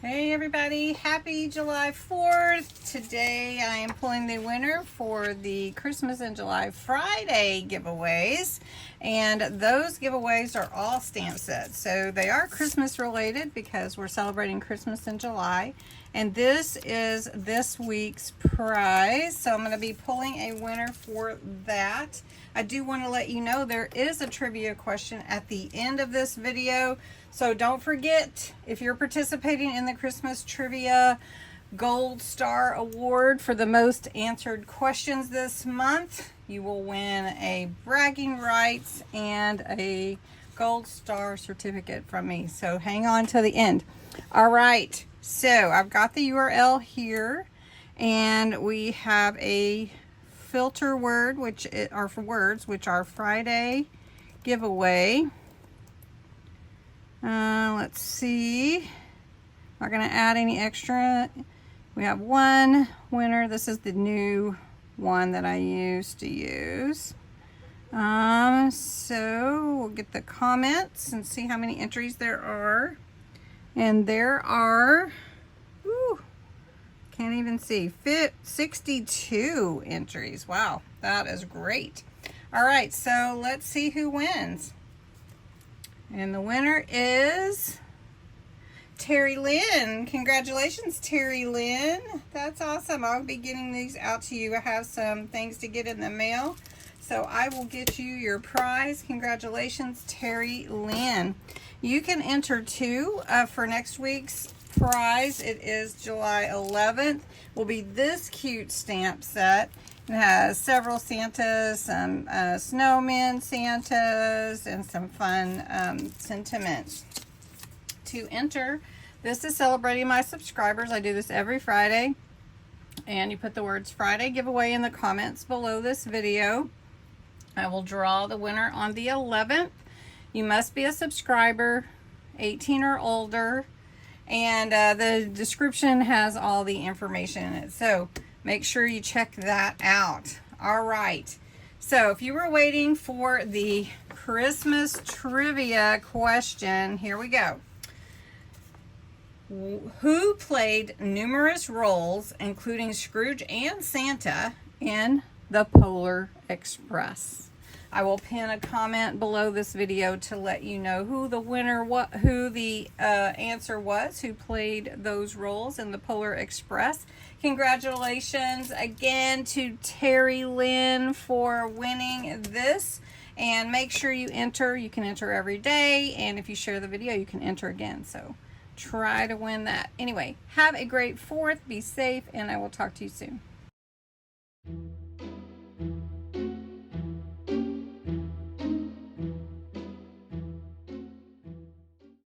Hey everybody, happy July 4th. Today I am pulling the winner for the Christmas and July Friday giveaways. And those giveaways are all stamp sets. So they are Christmas related because we're celebrating Christmas in July. And this is this week's prize. So I'm going to be pulling a winner for that. I do want to let you know there is a trivia question at the end of this video. So don't forget, if you're participating in the Christmas Trivia Gold Star Award for the most answered questions this month, you will win a bragging rights and a Gold Star certificate from me. So hang on till the end. All right, so I've got the URL here, and we have a filter word, which are for words, which are Friday giveaway. Let's see. Not going to add any extra. We have one winner. This is the new one that I used to use. So we'll get the comments and see how many entries there are. And there are, can't even see, 62 entries. Wow, that is great. All right, so let's see who wins. And the winner is Terry Lynn. Congratulations, Terry Lynn. That's awesome. I'll be getting these out to you. I have some things to get in the mail, so I will get you your prize. Congratulations, Terry Lynn. You can enter too for next week's prize. It is July 11th. Will be this cute stamp set. It has several Santas, some snowmen Santas, and some fun sentiments. To enter, this is celebrating my subscribers. I do this every Friday. And you put the words Friday giveaway in the comments below this video. I will draw the winner on the 11th. You must be a subscriber, 18 or older. And the description has all the information in it. So make sure you check that out. All right. So if you were waiting for the Christmas trivia question, here we go. Who played numerous roles, including Scrooge and Santa, in the Polar Express? I will pin a comment below this video to let you know who the winner, who the answer was, who played those roles in the Polar Express. Congratulations again to Terry Lynn for winning this. And make sure you enter. You can enter every day. And if you share the video, you can enter again. So try to win that. Anyway, have a great 4th. Be safe, and I will talk to you soon.